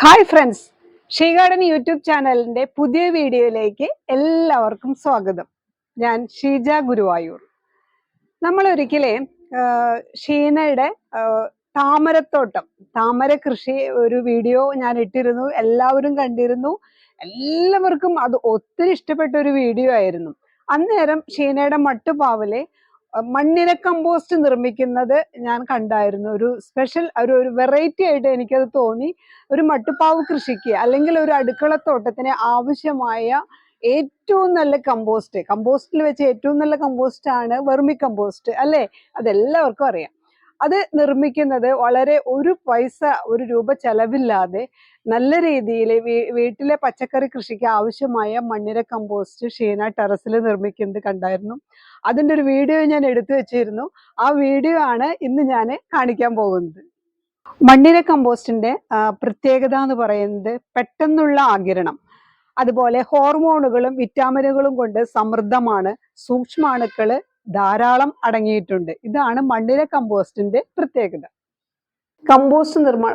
Hi friends, she garden YouTube ചാനലിന്റെ പുതിയ വീഡിയോയിലേക്ക് എല്ലാവർക്കും സ്വാഗതം. ഞാൻ ഷീജ ഗുരുവായൂർ. നമ്മൾ ഒരിക്കലേ ഷീനയുടെ താമരത്തോട്ടം, താമര കൃഷി ഒരു വീഡിയോ ഞാൻ ഇട്ടിരുന്നു. എല്ലാവരും കണ്ടിരുന്നു. എല്ലാവർക്കും അത് ഒത്തിരി ഇഷ്ടപ്പെട്ട ഒരു വീഡിയോ ആയിരുന്നു. അന്നേരം ഷീനയുടെ മട്ടുപാവിലെ മണ്ണിര കമ്പോസ്റ്റ് നിർമ്മിക്കുന്നത് ഞാൻ കണ്ടായിരുന്നു. ഒരു സ്പെഷ്യൽ ഒരു വെറൈറ്റി ആയിട്ട് എനിക്കത് തോന്നി. ഒരു മട്ടുപ്പാവ് കൃഷിക്ക് അല്ലെങ്കിൽ ഒരു അടുക്കളത്തോട്ടത്തിന് ആവശ്യമായ ഏറ്റവും നല്ല കമ്പോസ്റ്റിൽ വെച്ച് ഏറ്റവും നല്ല കമ്പോസ്റ്റ് ആണ് വെർമി കമ്പോസ്റ്റ്, അല്ലേ? അതെല്ലാവർക്കും അറിയാം. അത് നിർമ്മിക്കുന്നത് വളരെ ഒരു രൂപ ചെലവില്ലാതെ നല്ല രീതിയിൽ വീട്ടിലെ പച്ചക്കറി കൃഷിക്ക് ആവശ്യമായ മണ്ണിര കമ്പോസ്റ്റ് ഷീന ടെറസിൽ നിർമ്മിക്കുന്നത് കണ്ടായിരുന്നു. അതിൻ്റെ ഒരു വീഡിയോ ഞാൻ എടുത്തു വെച്ചിരുന്നു. ആ വീഡിയോ ആണ് ഇന്ന് ഞാൻ കാണിക്കാൻ പോകുന്നത്. മണ്ണിര കമ്പോസ്റ്റിന്റെ പ്രത്യേകത എന്ന് പറയുന്നത് പെട്ടെന്നുള്ള ആഗിരണം, അതുപോലെ ഹോർമോണുകളും വിറ്റാമിനുകളും കൊണ്ട് സമൃദ്ധമാണ്. സൂക്ഷ്മാണുക്കള് ധാരാളം അടങ്ങിയിട്ടുണ്ട്. ഇതാണ് മണ്ണിര കമ്പോസ്റ്റിന്റെ പ്രത്യേകത.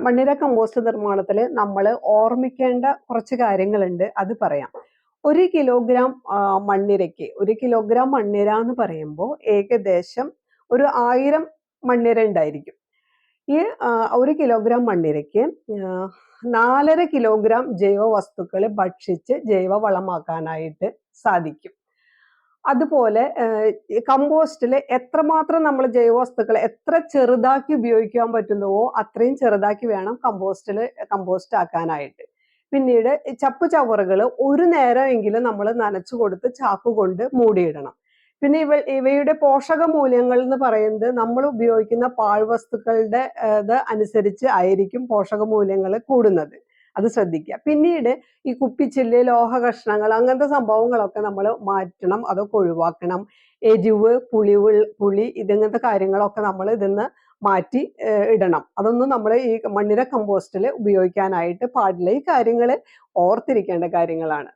മണ്ണിര കമ്പോസ്റ്റ് നിർമ്മാണത്തിൽ നമ്മൾ ഓർമ്മിക്കേണ്ട കുറച്ച് കാര്യങ്ങളുണ്ട്, അത് പറയാം. 1 കിലോഗ്രാം മണ്ണിരയ്ക്ക് 1 കിലോഗ്രാം മണ്ണിര എന്ന് പറയുമ്പോൾ ഏകദേശം ഒരു 1000 മണ്ണിര ഉണ്ടായിരിക്കും. ഈ 1 കിലോഗ്രാം മണ്ണിരയ്ക്ക് 4.5 കിലോഗ്രാം ജൈവ വസ്തുക്കൾ ഭക്ഷിച്ച് ജൈവവളമാക്കാനായിട്ട് സാധിക്കും. അതുപോലെ കമ്പോസ്റ്റിൽ എത്രമാത്രം നമ്മൾ ജൈവവസ്തുക്കൾ എത്ര ചെറുതാക്കി ഉപയോഗിക്കാൻ പറ്റുന്നുവോ അത്രയും ചെറുതാക്കി വേണം കമ്പോസ്റ്റ് ആക്കാനായിട്ട്. പിന്നീട് ചപ്പുചവറുകൾ ഒരു നേരമെങ്കിലും നമ്മൾ നനച്ചു കൊടുത്ത് ചാക്ക് കൊണ്ട് മൂടിയിടണം. പിന്നെ ഇവയുടെ പോഷക മൂല്യങ്ങൾ എന്ന് പറയുന്നത് നമ്മൾ ഉപയോഗിക്കുന്ന പാഴ്വസ്തുക്കളുടെ അനുസരിച്ച് ആയിരിക്കും പോഷക മൂല്യങ്ങൾ കൂടുന്നത്. അത് ശ്രദ്ധിക്കുക. പിന്നീട് ഈ കുപ്പിച്ചില്ല്, ലോഹ കഷ്ണങ്ങൾ, അങ്ങനത്തെ സംഭവങ്ങളൊക്കെ നമ്മൾ മാറ്റണം, അതൊക്കെ ഒഴിവാക്കണം. എരിവ്, പുളി ഇതങ്ങനത്തെ കാര്യങ്ങളൊക്കെ നമ്മൾ ഇതിന്ന് മാറ്റി ഇടണം. അതൊന്നും നമ്മൾ ഈ മണ്ണിര കമ്പോസ്റ്റിൽ ഉപയോഗിക്കാനായിട്ട് പാടില്ല. ഈ കാര്യങ്ങൾ ഓർത്തിരിക്കേണ്ട കാര്യങ്ങളാണ്.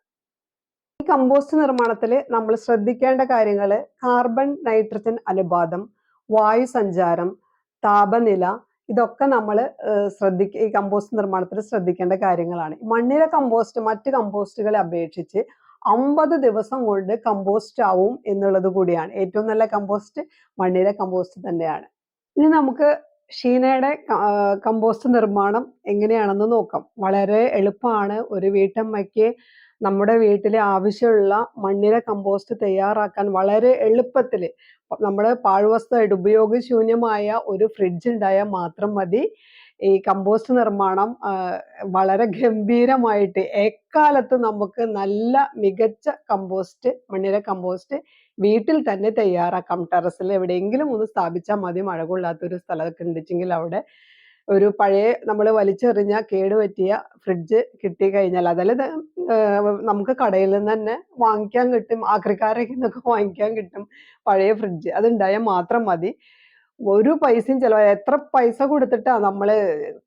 ഈ കമ്പോസ്റ്റ് നിർമ്മാണത്തിൽ നമ്മൾ ശ്രദ്ധിക്കേണ്ട കാര്യങ്ങൾ കാർബൺ നൈട്രജൻ അനുപാതം, വായു സഞ്ചാരം, താപനില, ഇതൊക്കെ നമ്മൾ ഈ കമ്പോസ്റ്റ് നിർമ്മാണത്തിൽ ശ്രദ്ധിക്കേണ്ട കാര്യങ്ങളാണ്. മണ്ണിര കമ്പോസ്റ്റ് മറ്റ് കമ്പോസ്റ്റുകളെ അപേക്ഷിച്ച് 50 ദിവസം കൊണ്ട് കമ്പോസ്റ്റ് ആവും എന്നുള്ളത് കൂടിയാണ്. ഏറ്റവും നല്ല കമ്പോസ്റ്റ് മണ്ണിര കമ്പോസ്റ്റ് തന്നെയാണ്. ഇനി നമുക്ക് ഷീനയുടെ കമ്പോസ്റ്റ് നിർമ്മാണം എങ്ങനെയാണെന്ന് നോക്കാം. വളരെ എളുപ്പമാണ്. ഒരു വീട്ടമ്മയ്ക്ക് നമ്മുടെ വീട്ടിലെ ആവശ്യമുള്ള മണ്ണിര കമ്പോസ്റ്റ് തയ്യാറാക്കാൻ വളരെ എളുപ്പത്തിൽ, നമ്മുടെ പാഴ്വസ്തുവായിട്ട് ഉപയോഗശൂന്യമായ ഒരു ഫ്രിഡ്ജ് ഉണ്ടായാൽ മാത്രം മതി ഈ കമ്പോസ്റ്റ് നിർമ്മാണം വളരെ ഗംഭീരമായിട്ട് എക്കാലത്ത് നമുക്ക് നല്ല മികച്ച മണ്ണിര കമ്പോസ്റ്റ് വീട്ടിൽ തന്നെ തയ്യാറാക്കാം. ടെറസിൽ എവിടെയെങ്കിലും ഒന്ന് സ്ഥാപിച്ചാൽ മതി. മഴ കൊള്ളാത്തൊരു സ്ഥലമൊക്കെ ഉണ്ടെങ്കിൽ അവിടെ ഒരു പഴയ നമ്മൾ വലിച്ചെറിഞ്ഞ കേടുപറ്റിയ ഫ്രിഡ്ജ് കിട്ടിക്കഴിഞ്ഞാൽ, അതല്ല നമുക്ക് കടയിൽ നിന്ന് തന്നെ വാങ്ങിക്കാൻ കിട്ടും, ആക്രിക്കാരൊക്കെ നിന്നൊക്കെ വാങ്ങിക്കാൻ കിട്ടും പഴയ ഫ്രിഡ്ജ്. അതുണ്ടായാൽ മാത്രം മതി. ഒരു പൈസയും ചിലവ്. എത്ര പൈസ കൊടുത്തിട്ടാ നമ്മള്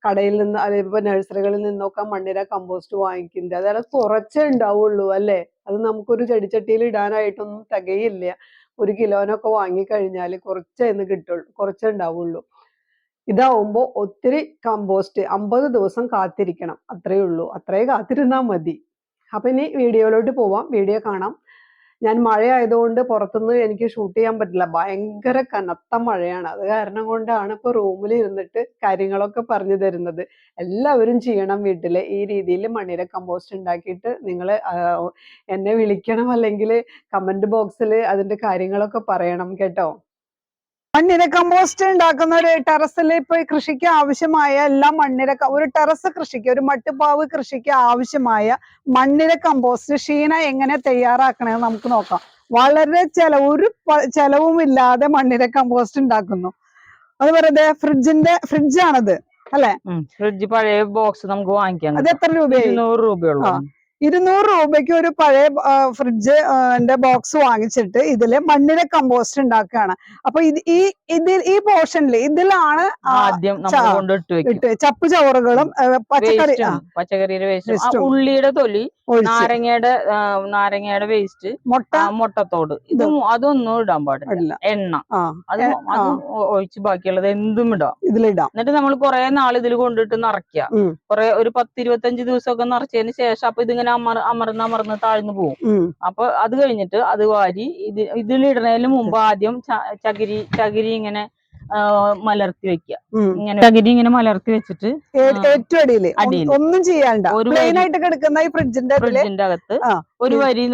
കടയിൽ നിന്ന് അതിപ്പോ നഴ്സറികളിൽ നിന്നൊക്കെ മണ്ണിര കമ്പോസ്റ്റ് വാങ്ങിക്കുന്നത്? അതായത് കുറച്ചേ ഉണ്ടാവുള്ളൂ, അല്ലേ? അത് നമുക്കൊരു ചെടിച്ചട്ടിയിൽ ഇടാനായിട്ടൊന്നും തികയില്ല. 1 കിലോനൊക്കെ വാങ്ങിക്കഴിഞ്ഞാൽ കുറച്ചേന്ന് കിട്ടുള്ളൂ, കുറച്ചേ ഉണ്ടാവുള്ളൂ. ഇതാവുമ്പോൾ ഒത്തിരി കമ്പോസ്റ്റ് 50 ദിവസം കാത്തിരിക്കണം, അത്രയേ ഉള്ളൂ. അത്രേ കാത്തിരുന്നാൽ മതി. അപ്പൊ ഇനി വീഡിയോയിലോട്ട് പോവാം, വീഡിയോ കാണാം. ഞാൻ മഴയായതുകൊണ്ട് പുറത്തുനിന്ന് എനിക്ക് ഷൂട്ട് ചെയ്യാൻ പറ്റില്ല, ഭയങ്കര കനത്ത മഴയാണ്. അത് കാരണം കൊണ്ടാണ് ഇപ്പൊ റൂമിൽ ഇരുന്നിട്ട് കാര്യങ്ങളൊക്കെ പറഞ്ഞു തരുന്നത്. എല്ലാവരും ചെയ്യണം വീട്ടില് ഈ രീതിയിൽ മണ്ണിര കമ്പോസ്റ്റ് ഉണ്ടാക്കിയിട്ട് നിങ്ങൾ എന്നെ വിളിക്കണം, അല്ലെങ്കിൽ കമന്റ് ബോക്സിൽ അതിന്റെ കാര്യങ്ങളൊക്കെ പറയണം കേട്ടോ. മണ്ണിര കമ്പോസ്റ്റ് ഉണ്ടാക്കുന്ന ഒരു ടെറസിൽ ഇപ്പൊ കൃഷിക്ക് ആവശ്യമായ എല്ലാം ഒരു ടെറസ് കൃഷിക്ക്, ഒരു മട്ടുപാവ് കൃഷിക്ക് ആവശ്യമായ മണ്ണിര കമ്പോസ്റ്റ് ഷീന എങ്ങനെ തയ്യാറാക്കണമെന്ന് നമുക്ക് നോക്കാം. വളരെ ഒരു ചെലവും ഇല്ലാതെ മണ്ണിര കമ്പോസ്റ്റ് ഉണ്ടാക്കുന്നു. അത് വെറുതെ ഫ്രിഡ്ജാണത്, അല്ലെ? ഫ്രിഡ്ജ് പഴയ ബോക്സ് നമുക്ക് വാങ്ങിക്കാം. അത് എത്ര രൂപയായി? 200 രൂപയുള്ളൂ. 200 രൂപയ്ക്ക് ഒരു പഴയ ഫ്രിഡ്ജ് ബോക്സ് വാങ്ങിച്ചിട്ട് ഇതില് മണ്ണിര കമ്പോസ്റ്റ് ഉണ്ടാക്കുകയാണ്. അപ്പൊ ഈ പോർഷനിൽ ഇതിലാണ് ആദ്യം നമ്മൾ കൊണ്ടിട്ട് വെക്കും ചപ്പ് ചവറുകളും പച്ചക്കറിയുടെ വേസ്റ്റ്, ഉള്ളിയുടെ തൊലി, നാരങ്ങയുടെ വേസ്റ്റ്, മുട്ടത്തോട്, അതൊന്നും ഇടാൻ പാടില്ല. എണ്ണ അത് ഒഴിച്ച് ബാക്കിയുള്ളത് എന്തും ഇതിലിടാം. എന്നിട്ട് നമ്മൾ കുറെ നാൾ ഇതിൽ കൊണ്ടിട്ട് നിറയ്ക്കുക. കുറെ ഒരു 10-25 ദിവസമൊക്കെ നിറച്ചതിന് ശേഷം അപ്പൊ ഇതിങ്ങനെ അമർന്ന് താഴ്ന്നു പോകും. അപ്പൊ അത് കഴിഞ്ഞിട്ട് അത് വാരി ഇതിലിടുന്നതിന് മുമ്പ് ആദ്യം ചകിരി ഇങ്ങനെ മലർത്തി വെക്കുക. ഇങ്ങനെ ചകിരി ഇങ്ങനെ മലർത്തി വെച്ചിട്ട് ഏറ്റവും അടിയിൽ ഒന്നും ചെയ്യാണ്ട ഈ ഫ്രിഡ്ജിന്റെ അകത്ത് ഒരു വരി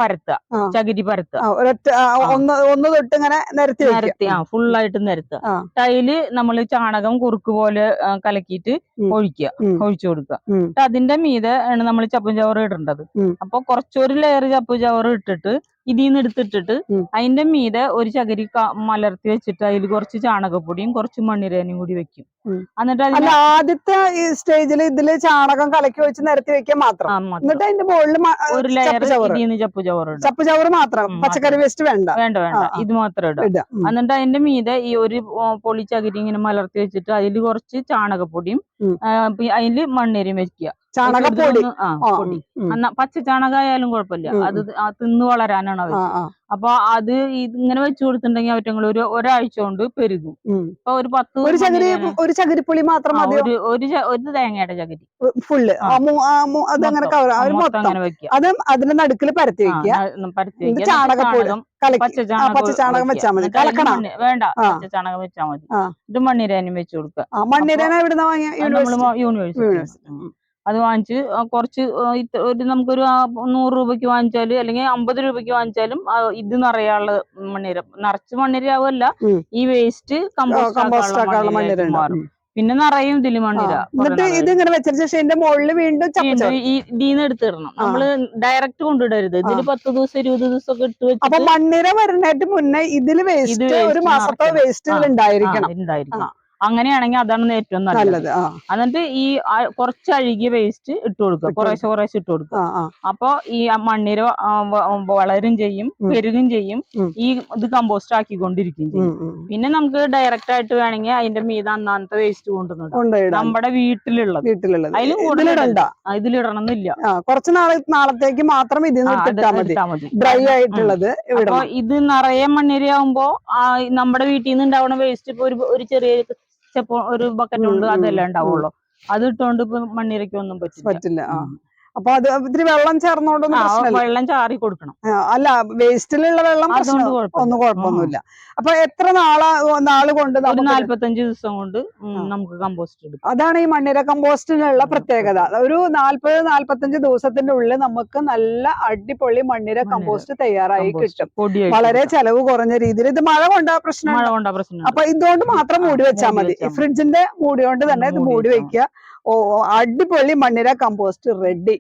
പരത്തുക, ചകിരി പരത്തുക, ഒന്ന് തൊട്ട് ഇങ്ങനെ നിരത്തി ഫുള്ളായിട്ട് നിരത്തുക. ടൈല് നമ്മൾ ചാണകം കുറുക്ക് പോലെ കലക്കിയിട്ട് ഒഴിച്ചു കൊടുക്കുക. അതിന്റെ മീതെ ആണ് നമ്മൾ ചപ്പും ചവറ് ഇടേണ്ടത്. അപ്പൊ കുറച്ചൊരു ലെയർ ചപ്പും ചവറ് ഇട്ടിട്ട് ഇതിന്ന് എടുത്തിട്ടിട്ട് അതിന്റെ മീതെ ഒരു ചകിരി മലർത്തി വെച്ചിട്ട് അതിൽ കുറച്ച് ചാണകപ്പൊടിയും കുറച്ച് മണ്ണിരേനും കൂടി വെക്കും. എന്നിട്ട് ആദ്യത്തെ ഈ സ്റ്റേജിൽ ഇതില് ചാണകം കലക്കി വെച്ച് നിരത്തി വെക്കാൻ മാത്രം. എന്നിട്ട് അതിന്റെ മുകളിൽ ഒരു ലെയർ ചപ്പ് ചവറ് മാത്രം, പച്ചക്കറി വേസ്റ്റ് വേണ്ട. ഇത് മാത്രം ഇടാം. എന്നിട്ട് അതിന്റെ മീതെ ഈ ഒരു പൊളി ചകിരി ഇങ്ങനെ മലർത്തി വെച്ചിട്ട് അതിൽ കുറച്ച് ചാണകപ്പൊടിയും അതില് മണ്ണിരയും വെക്കുക. ചാണകപ്പൊടി പച്ച ചാണകമായാലും കുഴപ്പമില്ല, അത് തിന്ന് വളരാനാണ് അവർ. അപ്പൊ അത് ഇങ്ങനെ വെച്ചു കൊടുത്തിട്ടുണ്ടെങ്കിൽ അവറ്റങ്ങൾ ഒരാഴ്ച കൊണ്ട് പെരുകും. അപ്പൊ ഒരു ചകിരിപ്പൊളി മാത്രം ഒരു തേങ്ങയുടെ ചകിരി ഫുള്ള് അതും അതിന്റെ നടുക്കിൽ പരത്തി വെക്കുക. ചാണകപ്പൊടി പച്ചച്ചാണകം വെച്ചാൽ മതി. വേണ്ട, പച്ചച്ചാണകം വെച്ചാൽ മതി. ഇത് മണ്ണിരേനും വെച്ചു കൊടുക്കുക. മണ്ണിരേന എവിടുന്ന വാങ്ങിയ? യൂണിവേഴ്സിറ്റി. അത് വാങ്ങിച്ച് കുറച്ച് നമുക്കൊരു 100 രൂപയ്ക്ക് വാങ്ങിച്ചാലും അല്ലെങ്കിൽ 50 രൂപയ്ക്ക് വാങ്ങിച്ചാലും ഇത് നിറയാനുള്ള നിറച്ച് മണ്ണിരയാവല്ല, ഈ വേസ്റ്റ് കമ്പോസ്റ്റ് മാറും. പിന്നെ നിറയും ഇതില് മണ്ണിര. ഇതിങ്ങനെ വെച്ചതിന് ശേഷം ഇതിന്റെ മുകളിൽ വീണ്ടും ഇതിന്ന് എടുത്തിടണം. നമ്മള് ഡയറക്റ്റ് കൊണ്ടിടരുത്. ഇതില് 10 ദിവസം 20 ദിവസം ഒക്കെ ഇട്ട് വെച്ച്. അപ്പൊ മണ്ണിര വരുന്നതിന് മുന്നേ ഇതില് വേസ്റ്റ് ഒരു മാസത്തെ വേസ്റ്റ് ഉണ്ടായിരിക്കണം. അങ്ങനെയാണെങ്കിൽ അതാണ് ഏറ്റവും നല്ലത്. എന്നിട്ട് ഈ കുറച്ച് അഴുകിയ വേസ്റ്റ് ഇട്ട് കൊടുക്കുക, കുറേശ്ശെ ഇട്ട് കൊടുക്കുക. അപ്പൊ ഈ മണ്ണിര വളരും ചെയ്യും, പെരുകും ചെയ്യും, ഈ ഇത് കമ്പോസ്റ്റ് ആക്കിക്കൊണ്ടിരിക്കും ചെയ്യും. പിന്നെ നമുക്ക് ഡയറക്റ്റ് ആയിട്ട് വേണമെങ്കിൽ അതിന്റെ മീതെ അന്നാമത്തെ വേസ്റ്റ് കൊണ്ടുവന്നിടാം, നമ്മുടെ വീട്ടിലുള്ളത്. അതിൽ ഇതിലിടണം എന്നില്ല, കുറച്ച് നാളത്തേക്ക് മാത്രം ഇട്ടാ മതി, ഡ്രൈ ആയിട്ടുള്ളത്. അപ്പൊ ഇത് നിറയെ മണ്ണിരയാവുമ്പോ നമ്മുടെ വീട്ടിൽ നിന്ന് ഉണ്ടാവുന്ന വേസ്റ്റ് ഇപ്പൊ ഒരു ചെറിയ ഒരു ബക്കറ്റ് ഉണ്ട്, അതെല്ലാം ഉണ്ടാവുള്ളൂ. അത് ഇട്ടോണ്ട് ഇപ്പൊ മണ്ണിരയ്ക്കൊന്നും പറ്റില്ല. അപ്പൊ അത് ഇത്തിരി വെള്ളം ചേർന്നോണ്ടൊന്നും വെള്ളം ചാറി കൊടുക്കണം. അല്ല, വേസ്റ്റിലുള്ള വെള്ളം ഒന്നും കുഴപ്പമൊന്നുമില്ല. അപ്പൊ എത്ര നാള് കൊണ്ട്? 45 ദിവസം കൊണ്ട് നമുക്ക് കമ്പോസ്റ്റ് എടുക്കാം. അതാണ് ഈ മണ്ണിര കമ്പോസ്റ്റിനുള്ള പ്രത്യേകത. ഒരു 40-45 ദിവസത്തിന്റെ ഉള്ളിൽ നമുക്ക് നല്ല അടിപൊളി മണ്ണിര കമ്പോസ്റ്റ് തയ്യാറായി കിട്ടും. വളരെ ചെലവ് കുറഞ്ഞ രീതിയിൽ. ഇത് മഴ കൊണ്ടാ പ്രശ്നം. അപ്പൊ ഇതുകൊണ്ട് മാത്രം മൂടി വെച്ചാൽ മതി. ഫ്രിഡ്ജിന്റെ മൂടി കൊണ്ട് തന്നെ ഇത് മൂടി വെക്കുക. അടിപൊളി മണ്ണിര കമ്പോസ്റ്റ് റെഡി.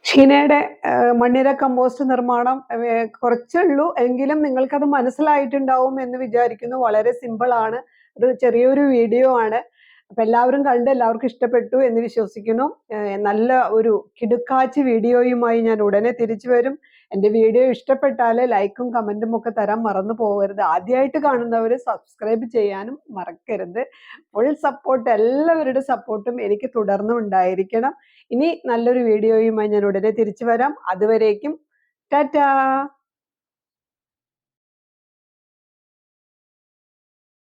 ഷീനയുടെ മണ്ണിര കമ്പോസ്റ്റ് നിർമ്മാണം കുറച്ചുള്ളൂ, എങ്കിലും നിങ്ങൾക്കത് മനസ്സിലായിട്ടുണ്ടാവും എന്ന് വിചാരിക്കുന്നു. വളരെ സിമ്പിൾ ആണ്, ഒരു ചെറിയൊരു വീഡിയോ ആണ്. അപ്പൊ എല്ലാവരും കണ്ട് എല്ലാവർക്കും ഇഷ്ടപ്പെട്ടു എന്ന് വിശ്വസിക്കുന്നു. നല്ല ഒരു കിടുക്കാച്ചി വീഡിയോയുമായി ഞാൻ ഉടനെ തിരിച്ചു വരും. എൻ്റെ വീഡിയോ ഇഷ്ടപ്പെട്ടാൽ ലൈക്കും കമന്റും ഒക്കെ തരാൻ മറന്നു പോകരുത്. ആദ്യമായിട്ട് കാണുന്നവർ സബ്സ്ക്രൈബ് ചെയ്യാനും മറക്കരുത്. ഫുൾ സപ്പോർട്ട്, എല്ലാവരുടെ സപ്പോർട്ടും എനിക്ക് തുടർന്നും ഉണ്ടായിരിക്കണം. ഇനി നല്ലൊരു വീഡിയോയുമായി ഞാൻ ഉടനെ തിരിച്ചു വരാം. അതുവരേക്കും ടാറ്റാ.